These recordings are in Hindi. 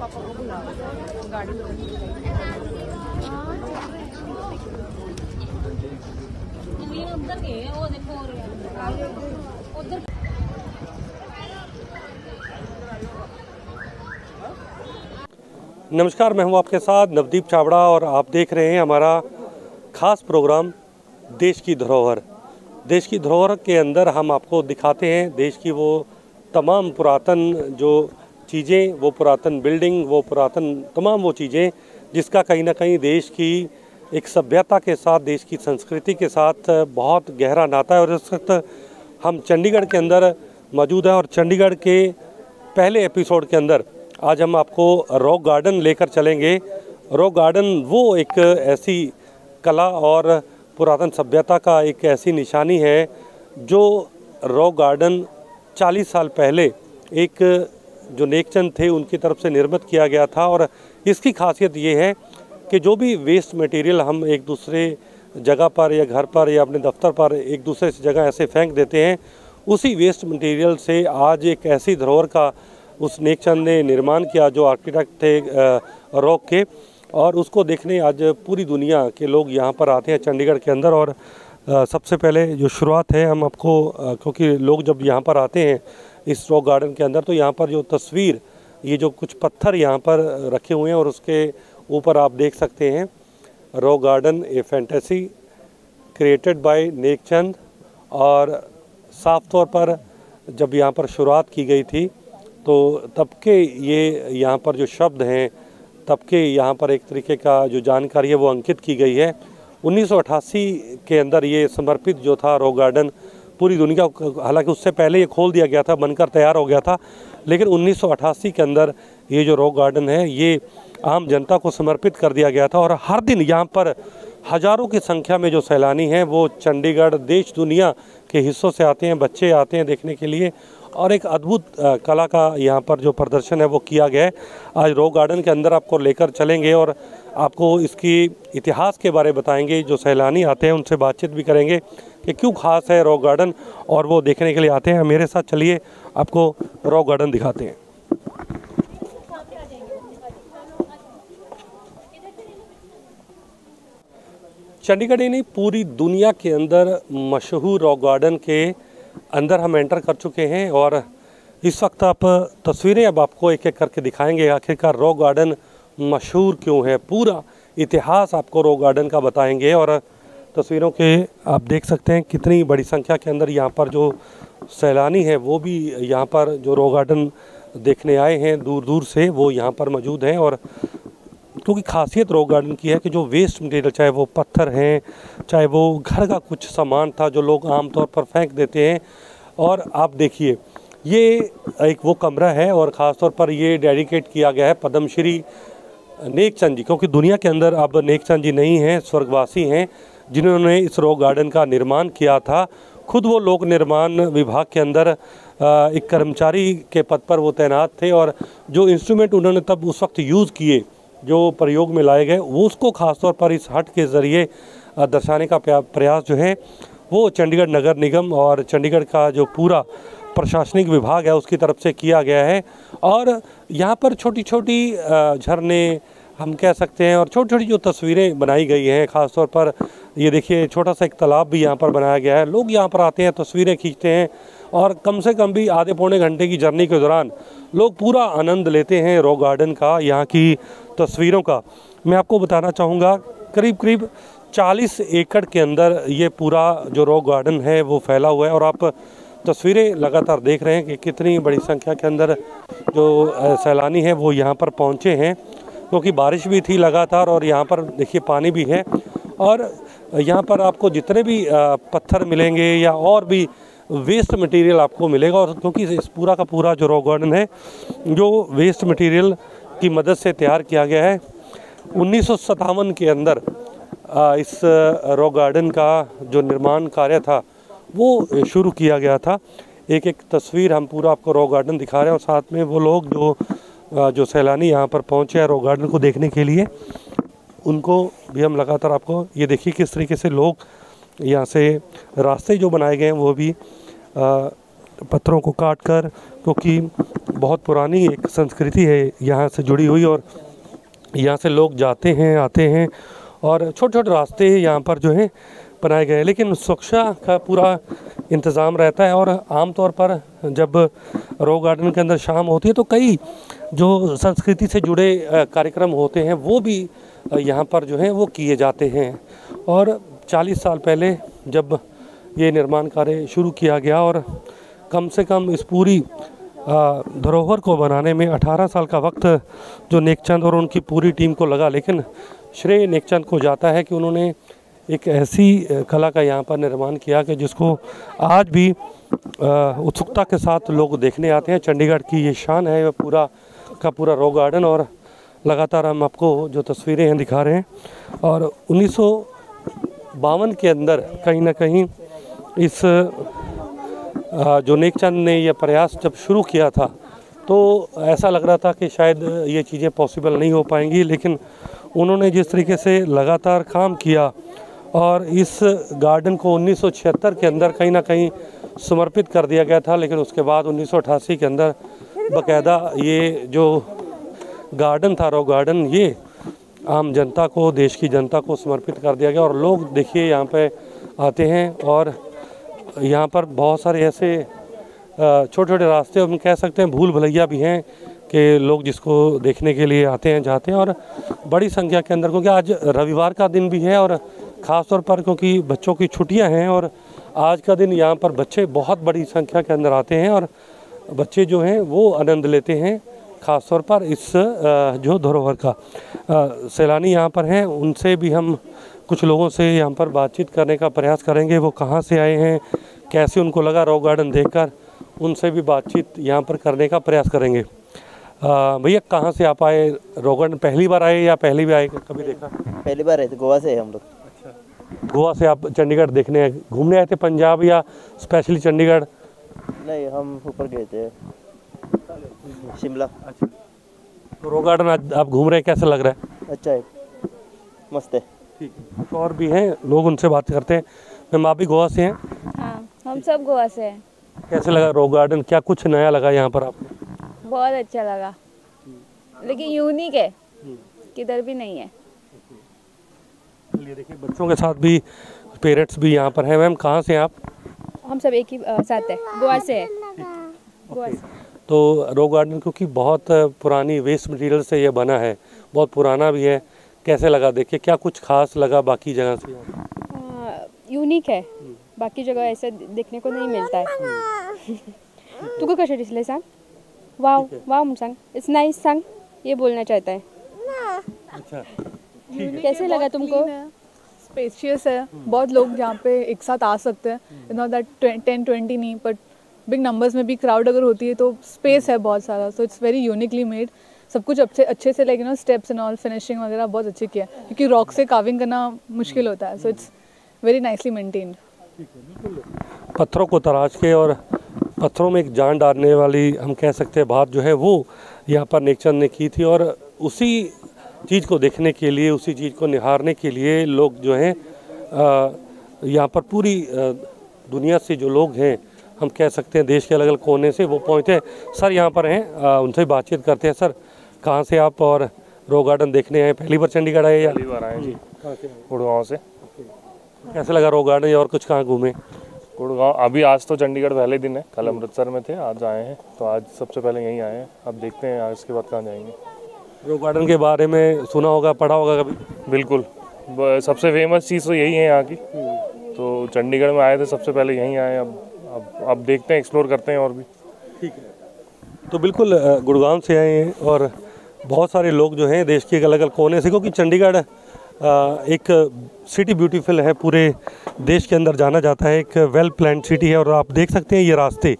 पापा को बुलाओ गाड़ी उधर गए वो देखो उधर। नमस्कार, मैं हूं आपके साथ नवदीप चावड़ा और आप देख रहे हैं हमारा खास प्रोग्राम देश की धरोहर। देश की धरोहर के अंदर हम आपको दिखाते हैं देश की वो तमाम पुरातन जो चीज़ें, वो पुरातन बिल्डिंग, वो पुरातन तमाम वो चीज़ें जिसका कहीं ना कहीं देश की एक सभ्यता के साथ, देश की संस्कृति के साथ बहुत गहरा नाता है। और इस वक्त हम चंडीगढ़ के अंदर मौजूद हैं और चंडीगढ़ के पहले एपिसोड के अंदर आज हम आपको रॉक गार्डन लेकर चलेंगे। रॉक गार्डन वो एक ऐसी कला और पुरातन सभ्यता का एक ऐसी निशानी है जो रॉक गार्डन 40 साल पहले एक जो नेकचंद थे उनकी तरफ से निर्मित किया गया था। और इसकी खासियत ये है कि जो भी वेस्ट मटेरियल हम एक दूसरे जगह पर या घर पर या अपने दफ्तर पर एक दूसरे जगह ऐसे फेंक देते हैं, उसी वेस्ट मटेरियल से आज एक ऐसी धरोहर का उस नेकचंद ने निर्माण किया जो आर्किटेक्ट थे रॉक के, और उसको देखने आज पूरी दुनिया के लोग यहाँ पर आते हैं चंडीगढ़ के अंदर। और सबसे पहले जो शुरुआत है हम आपको क्योंकि लोग जब यहाँ पर आते हैं इस रॉक गार्डन के अंदर तो यहाँ पर जो तस्वीर, ये जो कुछ पत्थर यहाँ पर रखे हुए हैं और उसके ऊपर आप देख सकते हैं rock garden A fantasy created by Nek Chand. और साफ तौर पर जब यहाँ पर शुरुआत की गई थी तो तब के ये यहाँ पर जो शब्द हैं, तब के यहाँ पर एक तरीके का जो जानकारी है वो अंकित की गई है। 1988 के अंदर ये समर्पित जो था रॉक गार्डन पूरी दुनिया, हालांकि उससे पहले ये खोल दिया गया था, बनकर तैयार हो गया था, लेकिन 1988 के अंदर ये जो रॉक गार्डन है ये आम जनता को समर्पित कर दिया गया था। और हर दिन यहाँ पर हज़ारों की संख्या में जो सैलानी हैं वो चंडीगढ़ देश दुनिया के हिस्सों से आते हैं, बच्चे आते हैं देखने के लिए। और एक अद्भुत कला का यहाँ पर जो प्रदर्शन है वो किया गया है। आज रॉक गार्डन के अंदर आपको लेकर चलेंगे और आपको इसकी इतिहास के बारे में बताएंगे। जो सैलानी आते हैं उनसे बातचीत भी करेंगे कि क्यों खास है रॉक गार्डन और वो देखने के लिए आते हैं। मेरे साथ चलिए आपको रॉक गार्डन दिखाते हैं। चंडीगढ़ ही नहीं, पूरी दुनिया के अंदर मशहूर रॉक गार्डन के अंदर हम एंटर कर चुके हैं और इस वक्त आप तस्वीरें अब आपको एक एक करके दिखाएंगे आखिरकार रॉक गार्डन मशहूर क्यों है। पूरा इतिहास आपको रॉक गार्डन का बताएंगे और तस्वीरों के आप देख सकते हैं कितनी बड़ी संख्या के अंदर यहाँ पर जो सैलानी हैं वो भी यहाँ पर जो रॉक गार्डन देखने आए हैं दूर दूर से, वो यहाँ पर मौजूद हैं। और क्योंकि खासियत रॉक गार्डन की है कि जो वेस्ट मटेरियल, चाहे वो पत्थर हैं, चाहे वो घर का कुछ सामान था जो लोग आमतौर पर फेंक देते हैं, और आप देखिए ये एक वो कमरा है और ख़ास तौर पर ये डेडिकेट किया गया है पद्मश्री नेकचंद जी, क्योंकि दुनिया के अंदर अब नेकचंद जी नहीं हैं, स्वर्गवासी हैं जिन्होंने इस रॉक गार्डन का निर्माण किया था। खुद वो लोक निर्माण विभाग के अंदर एक कर्मचारी के पद पर वो तैनात थे और जो इंस्ट्रूमेंट उन्होंने तब उस वक्त यूज़ किए, जो प्रयोग में लाए गए, वो उसको ख़ासतौर पर इस हट के ज़रिए दर्शाने का प्रयास जो है वो चंडीगढ़ नगर निगम और चंडीगढ़ का जो पूरा प्रशासनिक विभाग है उसकी तरफ से किया गया है। और यहाँ पर छोटी छोटी झरने हम कह सकते हैं और छोटी छोटी जो तस्वीरें बनाई गई हैं, ख़ासतौर पर ये देखिए छोटा सा एक तालाब भी यहाँ पर बनाया गया है। लोग यहाँ पर आते हैं, तस्वीरें खींचते हैं और कम से कम भी आधे पौने घंटे की जर्नी के दौरान लोग पूरा आनंद लेते हैं रॉक गार्डन का, यहाँ की तस्वीरों का। मैं आपको बताना चाहूँगा करीब करीब 40 एकड़ के अंदर ये पूरा जो रॉक गार्डन है वो फैला हुआ है। और आप तस्वीरें लगातार देख रहे हैं कि कितनी बड़ी संख्या के अंदर जो सैलानी हैं वो यहाँ पर पहुँचे हैं, क्योंकि बारिश भी थी लगातार और यहाँ पर देखिए पानी भी है। और यहाँ पर आपको जितने भी पत्थर मिलेंगे या और भी वेस्ट मटेरियल आपको मिलेगा, और क्योंकि इस पूरा का पूरा जो रॉक गार्डन है जो वेस्ट मटेरियल की मदद से तैयार किया गया है। 1957 के अंदर इस रॉक गार्डन का जो निर्माण कार्य था वो शुरू किया गया था। एक एक तस्वीर हम पूरा आपको रॉक गार्डन दिखा रहे हैं और साथ में वो लोग जो सैलानी यहाँ पर पहुँचे हैं रॉक गार्डन को देखने के लिए, उनको भी हम लगातार आपको ये देखिए किस तरीके से लोग यहाँ से रास्ते जो बनाए गए हैं वो भी पत्थरों को काट कर, क्योंकि बहुत पुरानी एक संस्कृति है यहाँ से जुड़ी हुई, और यहाँ से लोग जाते हैं आते हैं, और छोटे छोटे रास्ते यहाँ पर जो है बनाए गए हैं, लेकिन सुरक्षा का पूरा इंतज़ाम रहता है। और आमतौर पर जब रॉक गार्डन के अंदर शाम होती है तो कई जो संस्कृति से जुड़े कार्यक्रम होते हैं वो भी यहाँ पर जो है वो किए जाते हैं। और 40 साल पहले जब ये निर्माण कार्य शुरू किया गया, और कम से कम इस पूरी धरोहर को बनाने में 18 साल का वक्त जो नेकचंद और उनकी पूरी टीम को लगा, लेकिन श्रेय नेकचंद को जाता है कि उन्होंने एक ऐसी कला का यहाँ पर निर्माण किया कि जिसको आज भी उत्सुकता के साथ लोग देखने आते हैं। चंडीगढ़ की ये शान है वह पूरा का पूरा रॉक गार्डन, और लगातार हम आपको जो तस्वीरें हैं दिखा रहे हैं। और 1952 के अंदर कहीं ना कहीं इस जो नेकचंद ने यह प्रयास जब शुरू किया था तो ऐसा लग रहा था कि शायद ये चीज़ें पॉसिबल नहीं हो पाएंगी, लेकिन उन्होंने जिस तरीके से लगातार काम किया और इस गार्डन को 1976 के अंदर कहीं ना कहीं समर्पित कर दिया गया था, लेकिन उसके बाद 1988 के अंदर बाकायदा ये जो गार्डन था रॉक गार्डन, ये आम जनता को, देश की जनता को समर्पित कर दिया गया। और लोग देखिए यहाँ पे आते हैं, और यहाँ पर बहुत सारे ऐसे छोटे छोटे रास्ते हम कह सकते हैं भूल भुलैया भी हैं कि लोग जिसको देखने के लिए आते हैं जाते हैं, और बड़ी संख्या के अंदर, क्योंकि आज रविवार का दिन भी है और ख़ास तौर पर क्योंकि बच्चों की छुट्टियां हैं, और आज का दिन यहाँ पर बच्चे बहुत बड़ी संख्या के अंदर आते हैं, और बच्चे जो हैं वो आनंद लेते हैं ख़ास तौर पर इस जो धरोहर का। सैलानी यहाँ पर हैं, उनसे भी हम कुछ लोगों से यहाँ पर बातचीत करने का प्रयास करेंगे। वो कहाँ से आए हैं, कैसे उनको लगा रॉक गार्डन देखकर, उनसे भी बातचीत यहाँ पर करने का प्रयास करेंगे। भैया कहाँ से आप आए? रॉक गार्डन पहली बार आए या पहले भी आए, कभी देखा? पहली बार आए थे, गोवा से हम लोग। अच्छा, गोवा से आप चंडीगढ़ देखने घूमने आए थे, पंजाब या स्पेशली चंडीगढ़? नहीं, हम ऊपर गए थे, शिमला। अच्छा, तो रॉक गार्डन आज आप घूम रहे हैं, कैसा लग रहा है? अच्छा है, मस्त है। ठीक है, तो और भी हैं लोग, उनसे बात करते हैं। मैम आप भी गोवा से हैं? हाँ, हम सब गोवा से हैं। कैसे लगा रॉक गार्डन, क्या कुछ नया लगा यहाँ पर आपको? बहुत अच्छा लगा, लेकिन यूनिक है, किधर भी नहीं है। चलिए देखिए, बच्चों के साथ भी पेरेंट्स भी यहाँ पर हैं। मैम कहाँ से हैं आप? हम सब एक ही साथ है, गोवा से है। गोवा से। तो रॉक गार्डन क्योंकि बहुत पुरानी वेस्ट मटेरियल से ये बना है, बहुत पुराना भी है, कैसे लगा देखिए, क्या कुछ खास लगा बाकी जगह से? यूनिक है, बाकी जगह ऐसे देखने को नहीं मिलता है। तुमको कैसे दिसले सांग? वाव वाव सांग, इट्स नाइस सांग, ये बोलना चाहता है। अच्छा, कैसे लगा तुमको? स्पेशियस है, बहुत लोग यहाँ पे एक साथ आ सकते हैं, नॉट दैट 10-20 नहीं, बट बिग नंबर्स में भी क्राउड अगर होती है तो स्पेस है बहुत सारा, so it's very uniquely made. सब कुछ अच्छे से लेकिन स्टेप्स एंड ऑल फिनिशिंग वगैरह बहुत अच्छे किया है, क्योंकि रॉक से कार्विंग करना मुश्किल होता है, so it's very nicely maintained. पत्थरों को तराश के और पत्थरों में एक जान डालने वाली हम कह सकते हैं बात जो है वो यहाँ पर नेकचंद ने की थी, और उसी चीज़ को देखने के लिए, उसी चीज़ को निहारने के लिए लोग जो हैं यहाँ पर पूरी दुनिया से जो लोग हैं, हम कह सकते हैं देश के अलग अलग कोने से वो पहुँचे। सर यहाँ पर हैं, उनसे बातचीत करते हैं। सर कहाँ से आप और रॉक गार्डन देखने आए? पहली बार चंडीगढ़ आए या? पहली बार आए जी, गुड़गांव से। कैसे लगा रॉक गार्डन, और कुछ कहाँ घूमे? गुड़गांव अभी, आज तो चंडीगढ़ पहले दिन है, कल अमृतसर में थे, आज आए हैं, तो आज सबसे पहले यहीं आए हैं। अब देखते हैं आज इसके बाद कहाँ जाएंगे। रॉक गार्डन के बारे में सुना होगा, पढ़ा होगा कभी? बिल्कुल, सबसे फेमस चीज़ तो यही है यहाँ की, तो चंडीगढ़ में आए थे सबसे पहले यहीं आए। अब देखते हैं, एक्सप्लोर करते हैं और भी। ठीक है, तो बिल्कुल गुड़गांव से आए हैं, और बहुत सारे लोग जो हैं देश के अलग अलग कोने से, क्योंकि चंडीगढ़ एक सिटी ब्यूटीफुल है, पूरे देश के अंदर जाना जाता है, एक वेल प्लान्ड सिटी है। और आप देख सकते हैं ये रास्ते,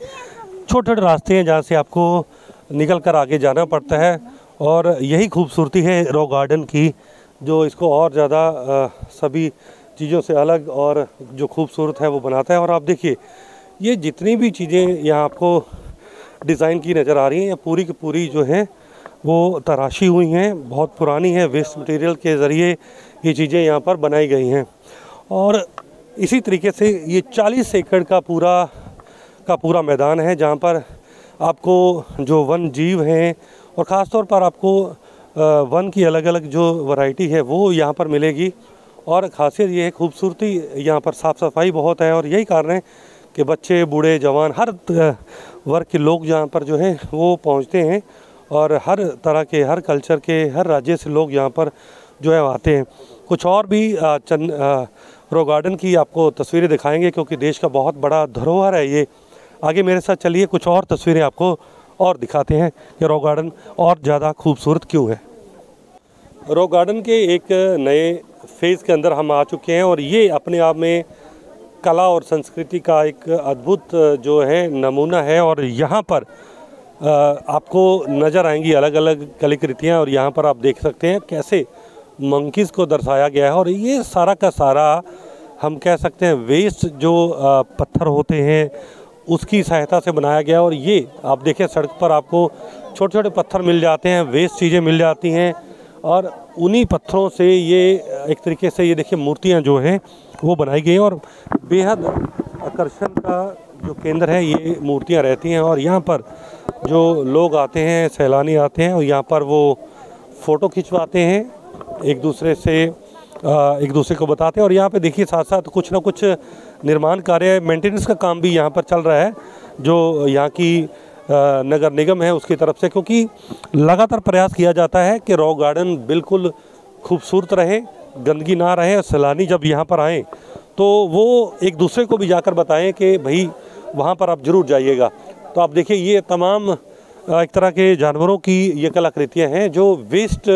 छोटे छोटे रास्ते हैं जहाँ से आपको निकल कर आगे जाना पड़ता है, और यही खूबसूरती है रॉक गार्डन की, जो इसको और ज़्यादा सभी चीज़ों से अलग और जो खूबसूरत है वो बनाता है। और आप देखिए, ये जितनी भी चीज़ें यहाँ आपको डिज़ाइन की नज़र आ रही हैं, ये पूरी की पूरी जो है वो तराशी हुई हैं, बहुत पुरानी है, वेस्ट मटेरियल के ज़रिए ये चीज़ें यहाँ पर बनाई गई हैं। और इसी तरीके से ये 40 एकड़ का पूरा का पूरा मैदान है, जहाँ पर आपको जो वन जीव हैं और ख़ास तौर पर आपको वन की अलग अलग जो वैरायटी है वो यहाँ पर मिलेगी। और ख़ासियत ये है, खूबसूरती यहाँ पर साफ़ सफाई बहुत है, और यही कारण है कि बच्चे, बूढ़े, जवान, हर वर्ग के लोग यहाँ पर जो है वो पहुँचते हैं, और हर तरह के, हर कल्चर के, हर राज्य से लोग यहाँ पर जो है आते हैं। कुछ और भी रॉक गार्डन की आपको तस्वीरें दिखाएंगे, क्योंकि देश का बहुत बड़ा धरोहर है ये। आगे मेरे साथ चलिए, कुछ और तस्वीरें आपको और दिखाते हैं कि रॉक गार्डन और ज़्यादा खूबसूरत क्यों है। रॉक गार्डन के एक नए फेज़ के अंदर हम आ चुके हैं, और ये अपने आप में कला और संस्कृति का एक अद्भुत जो है नमूना है। और यहाँ पर आपको नज़र आएंगी अलग अलग कलाकृतियाँ, और यहाँ पर आप देख सकते हैं कैसे मंकीज़ को दर्शाया गया है। और ये सारा का सारा हम कह सकते हैं वेस्ट जो पत्थर होते हैं उसकी सहायता से बनाया गया। और ये आप देखें, सड़क पर आपको छोटे छोटे पत्थर मिल जाते हैं, वेस्ट चीज़ें मिल जाती हैं, और उन्हीं पत्थरों से ये एक तरीके से ये देखिए मूर्तियाँ जो हैं वो बनाई गई हैं। और बेहद आकर्षण का जो केंद्र है ये मूर्तियाँ रहती हैं। और यहाँ पर जो लोग आते हैं, सैलानी आते हैं, और यहाँ पर वो फ़ोटो खिंचवाते हैं, एक दूसरे को बताते हैं। और यहाँ पे देखिए साथ साथ कुछ ना कुछ निर्माण कार्य, मेंटेनेंस का काम भी यहाँ पर चल रहा है, जो यहाँ की नगर निगम है उसकी तरफ से, क्योंकि लगातार प्रयास किया जाता है कि रॉक गार्डन बिल्कुल खूबसूरत रहे, गंदगी ना रहे। सैलानी जब यहाँ पर आएँ तो वो एक दूसरे को भी जाकर बताएं कि भाई वहाँ पर आप ज़रूर जाइएगा। तो आप देखिए, ये तमाम एक तरह के जानवरों की ये कलाकृतियाँ हैं जो वेस्ट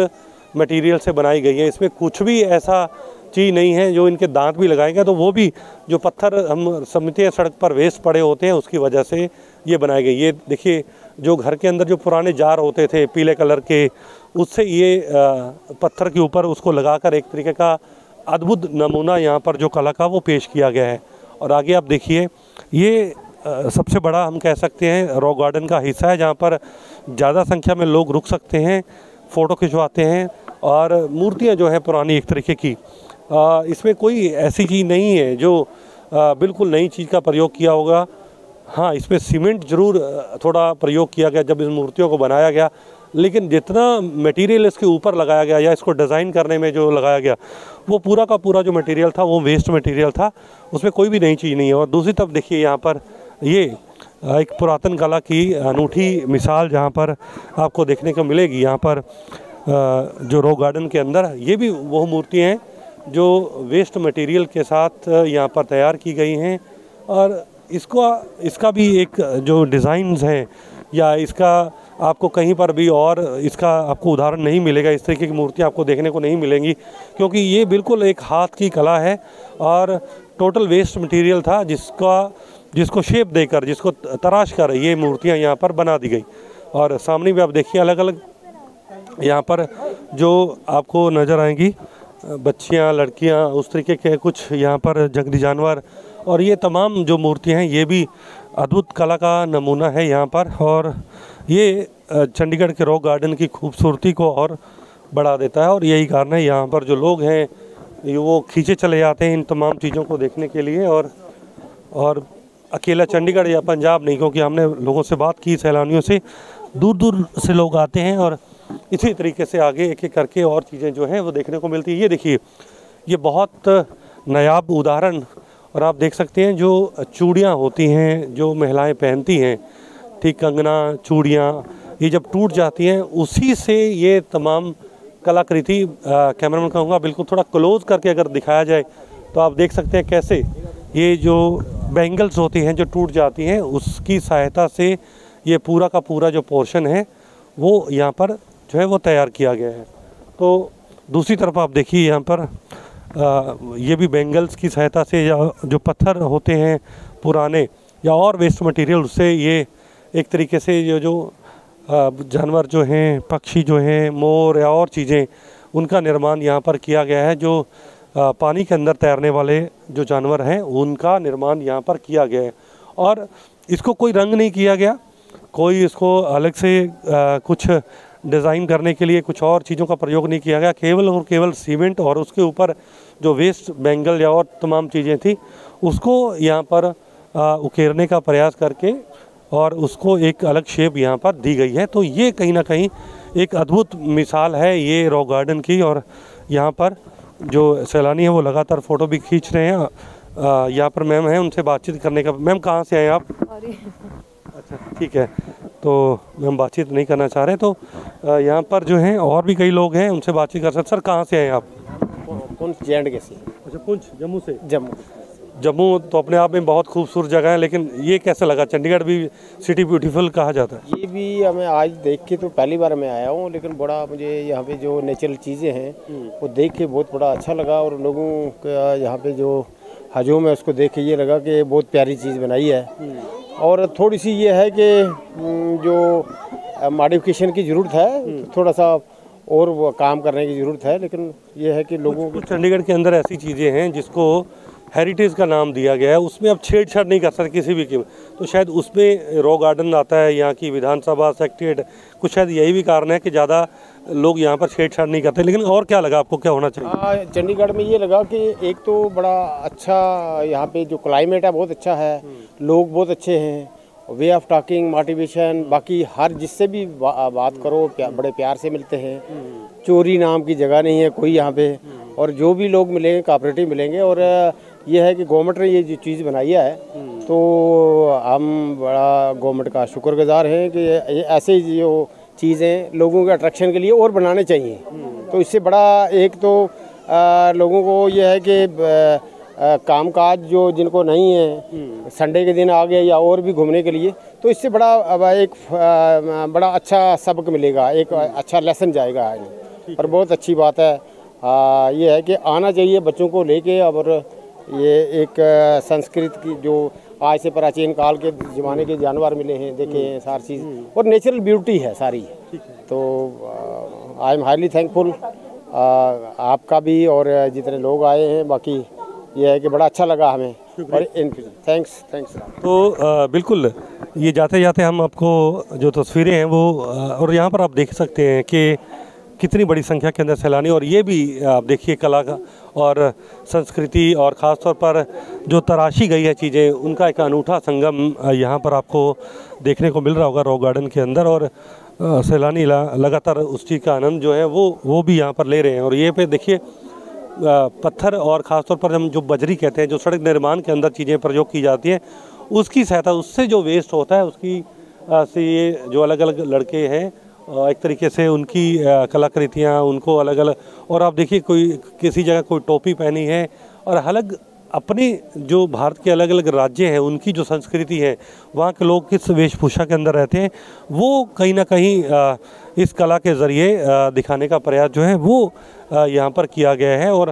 मटेरियल से बनाई गई हैं। इसमें कुछ भी ऐसा चीज़ नहीं है जो इनके दांत भी लगाएंगे, तो वो भी जो पत्थर हम समझते हैं सड़क पर वेस्ट पड़े होते हैं उसकी वजह से ये बनाई गई। ये देखिए, जो घर के अंदर जो पुराने जार होते थे पीले कलर के, उससे ये पत्थर के ऊपर उसको लगाकर एक तरीके का अद्भुत नमूना यहाँ पर जो कला का वो पेश किया गया है। और आगे आप देखिए, ये सबसे बड़ा हम कह सकते हैं रॉक गार्डन का हिस्सा है, जहाँ पर ज़्यादा संख्या में लोग रुक सकते हैं, फ़ोटो खिंचवाते हैं, और मूर्तियाँ जो है पुरानी एक तरीके की, इसमें कोई ऐसी चीज़ नहीं है जो बिल्कुल नई चीज़ का प्रयोग किया होगा। हाँ, इसमें सीमेंट ज़रूर थोड़ा प्रयोग किया गया जब इस मूर्तियों को बनाया गया, लेकिन जितना मटेरियल इसके ऊपर लगाया गया या इसको डिज़ाइन करने में जो लगाया गया, वो पूरा का पूरा जो मटेरियल था वो वेस्ट मटेरियल था, उसमें कोई भी नई चीज़ नहीं है। और दूसरी तरफ देखिए, यहाँ पर ये एक पुरातन कला की अनूठी मिसाल जहाँ पर आपको देखने को मिलेगी। यहाँ पर जो रॉक गार्डन के अंदर ये भी वो मूर्तियाँ हैं जो वेस्ट मटेरियल के साथ यहाँ पर तैयार की गई हैं, और इसका भी एक जो डिज़ाइंस हैं या इसका आपको कहीं पर भी और इसका आपको उदाहरण नहीं मिलेगा। इस तरीके की मूर्तियाँ आपको देखने को नहीं मिलेंगी, क्योंकि ये बिल्कुल एक हाथ की कला है और टोटल वेस्ट मटेरियल था जिसको शेप देकर, जिसको तराश कर ये मूर्तियाँ यहाँ पर बना दी गई। और सामने भी आप देखिए, अलग अलग यहाँ पर जो आपको नज़र आएंगी बच्चियाँ, लड़कियाँ, उस तरीके के कुछ यहाँ पर जंगली जानवर, और ये तमाम जो मूर्तियाँ हैं ये भी अद्भुत कला का नमूना है यहाँ पर। और ये चंडीगढ़ के रॉक गार्डन की खूबसूरती को और बढ़ा देता है, और यही कारण है यहाँ पर जो लोग हैं वो खींचे चले जाते हैं इन तमाम चीज़ों को देखने के लिए। और अकेला चंडीगढ़ या पंजाब नहीं, क्योंकि हमने लोगों से बात की, सैलानियों से, दूर दूर से लोग आते हैं, और इसी तरीके से आगे एक एक करके और चीज़ें जो हैं वो देखने को मिलती है। ये देखिए, ये बहुत नायाब उदाहरण, और आप देख सकते हैं जो चूड़ियाँ होती हैं जो महिलाएं पहनती हैं, ठीक, कंगना, चूड़ियाँ, ये जब टूट जाती हैं उसी से ये तमाम कलाकृति, कैमरामैन कहूँगा बिल्कुल थोड़ा क्लोज करके अगर दिखाया जाए तो आप देख सकते हैं कैसे ये जो बैंगल्स होती हैं जो टूट जाती हैं उसकी सहायता से ये पूरा का पूरा जो पोर्शन है वो यहाँ पर जो है वो तैयार किया गया है। तो दूसरी तरफ आप देखिए, यहाँ पर ये भी बैंगल्स की सहायता से, या जो पत्थर होते हैं पुराने या और वेस्ट मटेरियल, उससे ये एक तरीके से जो जानवर जो हैं, पक्षी जो हैं, मोर या और चीज़ें, उनका निर्माण यहाँ पर किया गया है। जो पानी के अंदर तैरने वाले जो जानवर हैं उनका निर्माण यहाँ पर किया गया है, और इसको कोई रंग नहीं किया गया, कोई इसको अलग से कुछ डिज़ाइन करने के लिए कुछ और चीज़ों का प्रयोग नहीं किया गया। केवल और केवल सीमेंट और उसके ऊपर जो वेस्ट बैंगल या और तमाम चीज़ें थी उसको यहाँ पर उकेरने का प्रयास करके और उसको एक अलग शेप यहाँ पर दी गई है। तो ये कहीं ना कहीं एक अद्भुत मिसाल है ये रॉक गार्डन की। और यहाँ पर जो सैलानी है वो लगातार फ़ोटो भी खींच रहे हैं। यहाँ पर मैम हैं, उनसे बातचीत करने का। मैम कहाँ से आए आप? अच्छा, ठीक है, तो मैम बातचीत नहीं करना चाह रहे। तो यहाँ पर जो हैं और भी कई लोग हैं, उनसे बातचीत कर सकते। सर कहाँ से आए आप? पुंछ जे से। अच्छा, पुंछ जम्मू से। जम्मू तो अपने आप में बहुत खूबसूरत जगह है, लेकिन ये कैसा लगा? चंडीगढ़ भी सिटी ब्यूटीफुल कहा जाता है। ये भी हमें आज देख के तो पहली बार मैं आया हूँ, लेकिन बड़ा मुझे यहाँ पे जो नेचुरल चीज़ें हैं वो देख के बहुत बड़ा अच्छा लगा। और लोगों का यहाँ पे जो हजूम है उसको देख के ये लगा कि बहुत प्यारी चीज़ बनाई है। और थोड़ी सी ये है कि जो मॉडिफिकेशन की ज़रूरत है, तो थोड़ा सा और वो काम करने की ज़रूरत है। लेकिन ये है कि लोगों को चंडीगढ़ के अंदर ऐसी चीज़ें हैं जिसको हेरिटेज का नाम दिया गया है, उसमें अब छेड़छाड़ नहीं कर सकते किसी भी कीमत। तो शायद उसमें रॉक गार्डन आता है, यहाँ की विधानसभा सेक्रेटरीट, कुछ शायद यही भी कारण है कि ज़्यादा लोग यहाँ पर छेड़छाड़ नहीं करते। लेकिन और क्या लगा आपको, क्या होना चाहिए? चंडीगढ़ में ये लगा कि एक तो बड़ा अच्छा यहाँ पे जो क्लाइमेट है बहुत अच्छा है, लोग बहुत अच्छे हैं, वे ऑफ टॉकिंग, मोटिवेशन, बाकी हर जिससे भी बात करो बड़े प्यार से मिलते हैं। चोरी नाम की जगह नहीं है कोई यहाँ पे। और जो भी लोग मिलेंगे कोऑपरेटिव मिलेंगे। और ये है कि गवर्नमेंट ने ये जो चीज़ बनाई है, तो हम बड़ा गवर्नमेंट का शुक्रगुजार हैं कि ये ऐसे जो चीज़ें लोगों के अट्रैक्शन के लिए और बनाने चाहिए। तो इससे बड़ा एक तो लोगों को ये है कि कामकाज जो जिनको नहीं है, संडे के दिन आ गए या और भी घूमने के लिए, तो इससे बड़ा एक बड़ा अच्छा सबक मिलेगा, एक अच्छा लेसन जाएगा। और बहुत अच्छी बात है ये है कि आना चाहिए बच्चों को लेके। और ये एक संस्कृत की जो आज से प्राचीन काल के ज़माने के जानवर मिले हैं, देखे हैं सारी चीज़, और नेचुरल ब्यूटी है सारी। तो आई एम हाईली थैंकफुल आपका भी और जितने लोग आए हैं। बाकी ये है कि बड़ा अच्छा लगा हमें। और थैंक्स। तो बिल्कुल, ये जाते जाते हम आपको जो तस्वीरें हैं वो और यहाँ पर आप देख सकते हैं कि कितनी बड़ी संख्या के अंदर सैलानी। और ये भी आप देखिए कला का और संस्कृति और ख़ास तौर पर जो तराशी गई है चीज़ें, उनका एक अनूठा संगम यहाँ पर आपको देखने को मिल रहा होगा रॉक गार्डन के अंदर। और सैलानी लगातार उस चीज़ का आनंद जो है वो भी यहाँ पर ले रहे हैं। और ये पे देखिए पत्थर और ख़ासतौर पर हम जो बजरी कहते हैं, जो सड़क निर्माण के अंदर चीज़ें प्रयोग की जाती हैं, उसकी सहायता, उससे जो वेस्ट होता है उसकी से ये जो अलग अलग लड़के हैं एक तरीके से उनकी कलाकृतियाँ उनको अलग अलग। और आप देखिए कोई किसी जगह कोई टोपी पहनी है, और अलग अपने जो भारत के अलग अलग राज्य हैं उनकी जो संस्कृति है, वहाँ के लोग किस वेशभूषा के अंदर रहते हैं, वो कहीं ना कहीं इस कला के ज़रिए दिखाने का प्रयास जो है वो यहाँ पर किया गया है। और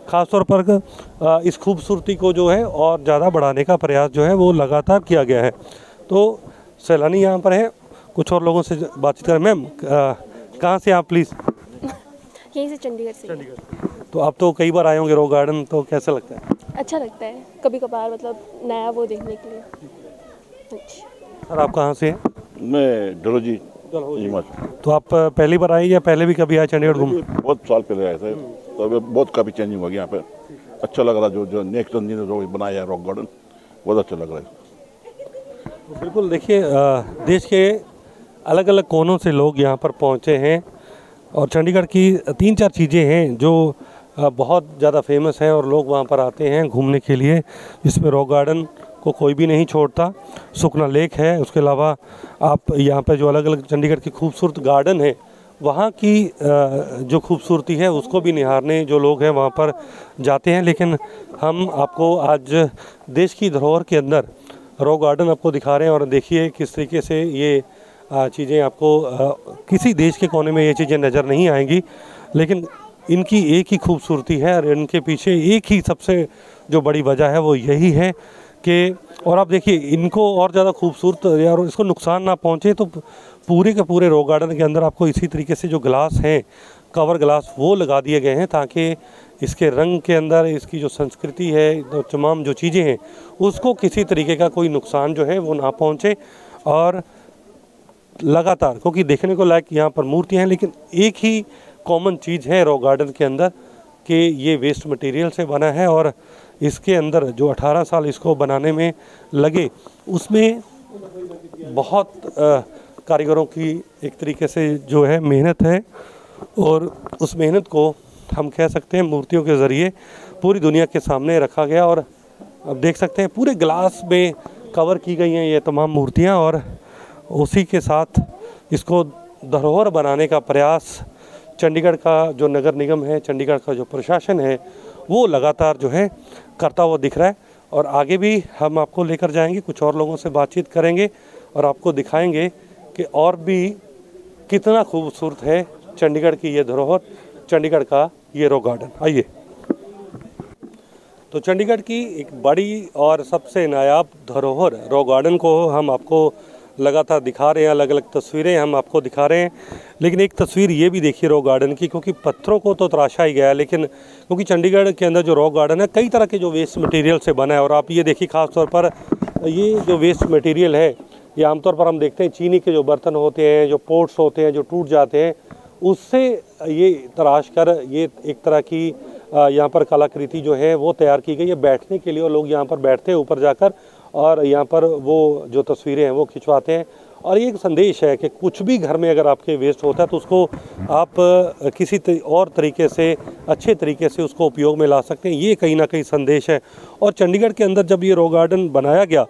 ख़ास तौर पर इस खूबसूरती को जो है और ज़्यादा बढ़ाने का प्रयास जो है वो लगातार किया गया है। तो सैलानी यहाँ पर है, कुछ और लोगों से बातचीत करें। मैम कहाँ से आप प्लीज़? यहीं से, चंडीगढ़ से। तो आप तो कई बार आए होंगे रॉक गार्डन, तो कैसा लगता है? अच्छा लगता है, कभी कभार मतलब नया वो देखने के लिए। अच्छा। सर आप कहाँ से हैं? मैं डलोजी हिमाचल। तो आप पहली बार आए या पहले भी कभी आए चंडीगढ़ घूम? बहुत साल पहले आए थे, तो अभी बहुत काफ़ी चेंजिंग हो गया यहाँ पे। अच्छा लग रहा, जो नेक्स्ट जो बनाया है रॉक गार्डन, बहुत अच्छा लग रहा है। तो बिल्कुल देखिए देश के अलग अलग कोनों से लोग यहाँ पर पहुँचे हैं। और चंडीगढ़ की 3-4 चीज़ें हैं जो बहुत ज़्यादा फेमस हैं और लोग वहाँ पर आते हैं घूमने के लिए, जिसमें रॉक गार्डन को कोई भी नहीं छोड़ता। सुखना लेक है, उसके अलावा आप यहाँ पे जो अलग अलग चंडीगढ़ की खूबसूरत गार्डन है, वहाँ की जो खूबसूरती है उसको भी निहारने जो लोग हैं वहाँ पर जाते हैं। लेकिन हम आपको आज देश की धरोहर के अंदर रॉक गार्डन आपको दिखा रहे हैं। और देखिए किस तरीके से ये चीज़ें आपको किसी देश के कोने में ये चीज़ें नज़र नहीं आएंगी, लेकिन इनकी एक ही खूबसूरती है। और इनके पीछे एक ही सबसे जो बड़ी वजह है वो यही है कि, और आप देखिए इनको और ज़्यादा खूबसूरत और इसको नुकसान ना पहुँचे, तो पूरे के पूरे रॉक गार्डन के अंदर आपको इसी तरीके से जो ग्लास हैं, कवर ग्लास, वो लगा दिए गए हैं ताकि इसके रंग के अंदर इसकी जो संस्कृति है, तो तमाम जो चीज़ें हैं उसको किसी तरीके का कोई नुकसान जो है वो ना पहुँचे। और लगातार, क्योंकि देखने को लायक यहाँ पर मूर्तियाँ हैं, लेकिन एक ही कॉमन चीज़ है रॉक गार्डन के अंदर कि ये वेस्ट मटेरियल से बना है। और इसके अंदर जो 18 साल इसको बनाने में लगे, उसमें बहुत कारीगरों की एक तरीके से जो है मेहनत है, और उस मेहनत को हम कह सकते हैं मूर्तियों के ज़रिए पूरी दुनिया के सामने रखा गया। और अब देख सकते हैं पूरे ग्लास में कवर की गई हैं ये तमाम मूर्तियां, और उसी के साथ इसको धरोहर बनाने का प्रयास चंडीगढ़ का जो नगर निगम है, चंडीगढ़ का जो प्रशासन है, वो लगातार जो है करता हुआ दिख रहा है। और आगे भी हम आपको लेकर जाएंगे, कुछ और लोगों से बातचीत करेंगे और आपको दिखाएंगे कि और भी कितना खूबसूरत है चंडीगढ़ की ये धरोहर, चंडीगढ़ का ये रॉक गार्डन। आइए। तो चंडीगढ़ की एक बड़ी और सबसे नायाब धरोहर रॉक गार्डन को हम आपको लगातार दिखा रहे हैं, अलग अलग तस्वीरें हम आपको दिखा रहे हैं। लेकिन एक तस्वीर ये भी देखिए रॉक गार्डन की, क्योंकि पत्थरों को तो तराशा ही गया है, लेकिन क्योंकि चंडीगढ़ के अंदर जो रॉक गार्डन है कई तरह के जो वेस्ट मटेरियल से बना है। और आप ये देखिए ख़ास तौर पर ये जो वेस्ट मटेरियल है, ये आमतौर पर हम देखते हैं चीनी के जो बर्तन होते हैं, जो पोट्स होते हैं, जो टूट जाते हैं, उससे ये तराश कर ये एक तरह की यहाँ पर कलाकृति जो है वो तैयार की गई है बैठने के लिए। और लोग यहाँ पर बैठते हैं ऊपर जाकर, और यहाँ पर वो जो तस्वीरें हैं वो खिंचवाते हैं। और ये एक संदेश है कि कुछ भी घर में अगर आपके वेस्ट होता है तो उसको आप किसी और तरीके से, अच्छे तरीके से उसको उपयोग में ला सकते हैं, ये कहीं ना कहीं संदेश है। और चंडीगढ़ के अंदर जब ये रॉक गार्डन बनाया गया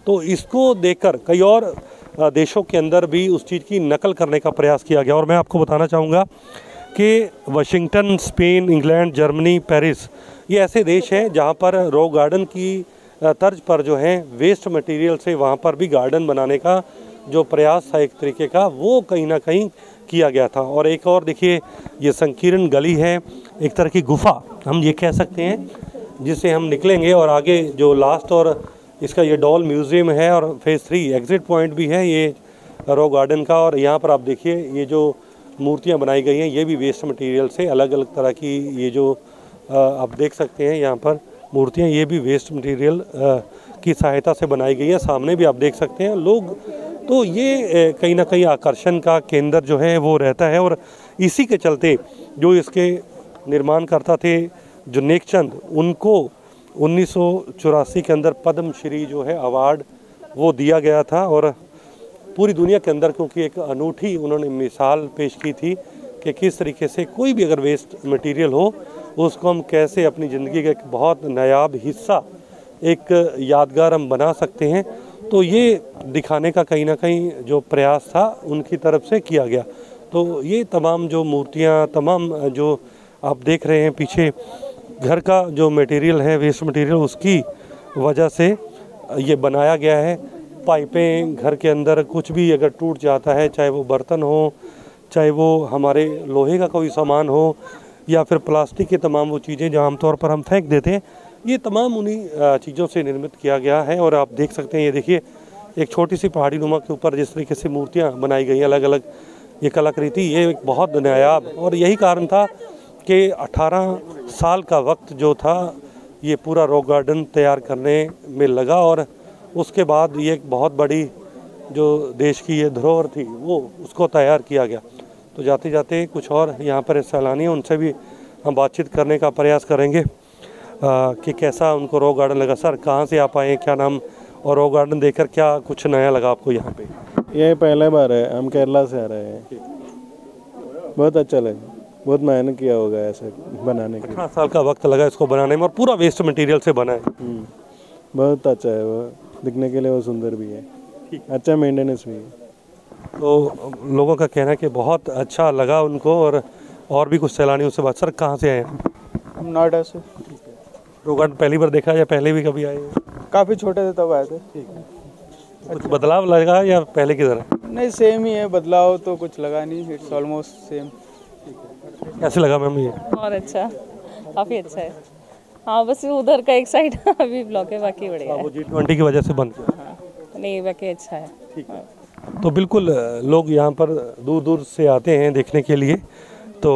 तो इसको देखकर कई और देशों के अंदर भी उस चीज़ की नकल करने का प्रयास किया गया। और मैं आपको बताना चाहूँगा कि Washington, Spain, England, Germany, Paris, ये ऐसे देश हैं जहाँ पर रॉक गार्डन की तर्ज पर जो है वेस्ट मटेरियल से वहाँ पर भी गार्डन बनाने का जो प्रयास था एक तरीके का, वो कहीं ना कहीं किया गया था। और एक और देखिए ये संकीर्ण गली है, एक तरह की गुफा हम ये कह सकते हैं, जिससे हम निकलेंगे और आगे जो लास्ट और इसका ये डॉल म्यूज़ियम है, और फेज़ 3 एग्ज़िट पॉइंट भी है ये रॉक गार्डन का। और यहाँ पर आप देखिए ये जो मूर्तियाँ बनाई गई हैं ये भी वेस्ट मटेरियल से, अलग अलग तरह की ये जो आप देख सकते हैं यहाँ पर मूर्तियाँ, ये भी वेस्ट मटेरियल की सहायता से बनाई गई है। सामने भी आप देख सकते हैं लोग, तो ये कहीं ना कहीं आकर्षण का केंद्र जो है वो रहता है। और इसी के चलते जो इसके निर्माणकर्ता थे जो नेकचंद, उनको 1984 के अंदर पद्म श्री जो है अवार्ड वो दिया गया था। और पूरी दुनिया के अंदर क्योंकि एक अनूठी उन्होंने मिसाल पेश की थी कि किस तरीके से कोई भी अगर वेस्ट मटेरियल हो उसको हम कैसे अपनी ज़िंदगी का एक बहुत नायाब हिस्सा, एक यादगार हम बना सकते हैं। तो ये दिखाने का कहीं ना कहीं जो प्रयास था उनकी तरफ से किया गया। तो ये तमाम जो मूर्तियाँ, तमाम जो आप देख रहे हैं पीछे घर का जो मटेरियल है, वेस्ट मटेरियल, उसकी वजह से ये बनाया गया है। पाइपें, घर के अंदर कुछ भी अगर टूट जाता है, चाहे वो बर्तन हो, चाहे वो हमारे लोहे का कोई सामान हो, या फिर प्लास्टिक की तमाम वो चीज़ें जो आमतौर पर हम फेंक देते हैं, ये तमाम उन्हीं चीज़ों से निर्मित किया गया है। और आप देख सकते हैं ये देखिए एक छोटी सी पहाड़ी नुमा के ऊपर जिस तरीके से मूर्तियाँ बनाई गई हैं, अलग अलग ये कलाकृति, ये एक बहुत नायाब। और यही कारण था कि 18 साल का वक्त जो था ये पूरा रॉक गार्डन तैयार करने में लगा। और उसके बाद ये एक बहुत बड़ी जो देश की ये धरोहर थी वो उसको तैयार किया गया। तो जाते जाते कुछ और यहाँ पर सैलानी हैं, उनसे भी हम बातचीत करने का प्रयास करेंगे कि कैसा उनको रॉक गार्डन लगा। सर, कहाँ से आप आए हैं, क्या नाम, और रॉक गार्डन देखकर क्या कुछ नया लगा आपको यहाँ पे? ये पहले बार है, हम केरला से आ रहे हैं। बहुत अच्छा लगा, बहुत मेहनत किया होगा ऐसे बनाने के लिए। 18 साल का वक्त लगा इसको बनाने में, और पूरा वेस्ट मटेरियल से बना है। बहुत अच्छा है, वो दिखने के लिए वो सुंदर भी है, अच्छा मेंटेनेंस भी है। तो लोगों का कहना है कि बहुत अच्छा लगा उनको। और भी कुछ सैलानियों से बात। सर, कहाँ से आए हैं? हम नोएडा से। रॉक गार्डन पहली बार देखा या पहले भी कभी आए हैं? काफ़ी छोटे थे तब आए थे। कुछ बदलाव लगा या पहले की तरह? नहीं, सेम ही है, बदलाव तो कुछ लगा नहीं, इट्स ऑलमोस्ट सेम। कैसे लगा मैम ये? और अच्छा, काफ़ी अच्छा है। हाँ, बस उधर का एक साइड अभी ब्लॉक है, बाकी बढ़िया है। वो G20 की वजह से बंद किया। हाँ, नहीं बाकी अच्छा है। ठीक है। तो बिल्कुल लोग यहाँ पर दूर दूर से आते हैं देखने के लिए। तो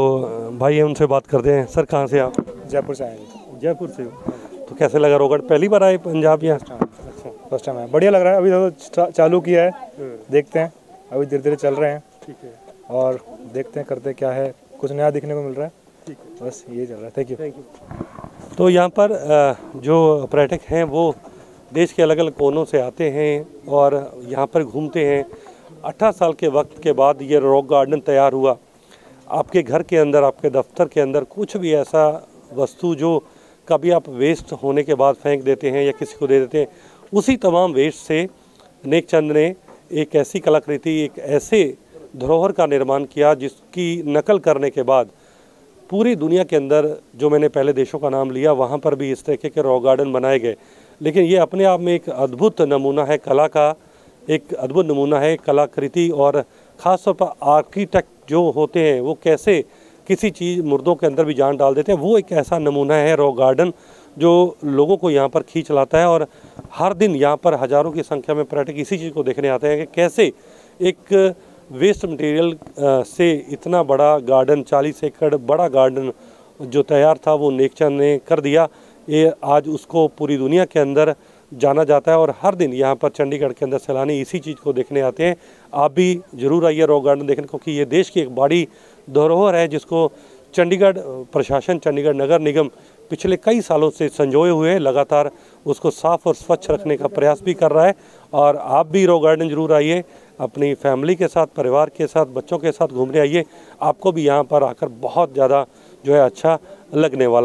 भाई है, उनसे बात करते हैं। सर, कहाँ से आप? जयपुर से आए हैं। जयपुर से हो? तो कैसे लगा रॉक गार्डन? पहली बार आए पंजाब या? अच्छा, फर्स्ट टाइम आया। बढ़िया लग रहा है, अभी तो चालू किया है, देखते हैं, अभी धीरे धीरे चल रहे हैं। ठीक है। और देखते हैं, करते क्या है, कुछ नया देखने को मिल रहा है। ठीक है, बस ये चल रहा है। Thank you. तो यहाँ पर जो पर्यटक हैं वो देश के अलग अलग कोनों से आते हैं और यहाँ पर घूमते हैं। 18 साल के वक्त के बाद ये रॉक गार्डन तैयार हुआ। आपके घर के अंदर, आपके दफ्तर के अंदर कुछ भी ऐसा वस्तु जो कभी आप वेस्ट होने के बाद फेंक देते हैं या किसी को दे देते हैं, उसी तमाम वेस्ट से नेकचंद ने एक ऐसी कलाकृति, एक ऐसे धरोहर का निर्माण किया जिसकी नकल करने के बाद पूरी दुनिया के अंदर, जो मैंने पहले देशों का नाम लिया, वहाँ पर भी इस तरीके के रॉक गार्डन बनाए गए। लेकिन ये अपने आप में एक अद्भुत नमूना है कला का, एक अद्भुत नमूना है कलाकृति, और ख़ास तौर पर आर्किटेक्ट जो होते हैं वो कैसे किसी चीज़ मुर्दों के अंदर भी जान डाल देते हैं, वो एक ऐसा नमूना है रॉक गार्डन जो लोगों को यहाँ पर खींच लाता है। और हर दिन यहाँ पर हज़ारों की संख्या में पर्यटक इसी चीज़ को देखने आते हैं कि कैसे एक वेस्ट मटेरियल से इतना बड़ा गार्डन, 40 एकड़ बड़ा गार्डन जो तैयार था वो नेकचंद ने कर दिया। ये आज उसको पूरी दुनिया के अंदर जाना जाता है और हर दिन यहाँ पर चंडीगढ़ के अंदर सैलानी इसी चीज़ को देखने आते हैं। आप भी ज़रूर आइए रॉक गार्डन देखने, क्योंकि ये देश की एक बड़ी धरोहर है जिसको चंडीगढ़ प्रशासन, चंडीगढ़ नगर निगम पिछले कई सालों से संजोए हुए लगातार उसको साफ़ और स्वच्छ रखने का प्रयास भी कर रहा है। और आप भी रॉक गार्डन ज़रूर आइए, अपनी फैमिली के साथ, परिवार के साथ, बच्चों के साथ घूमने आइए। आपको भी यहाँ पर आकर बहुत ज़्यादा जो है अच्छा लगने वाला है।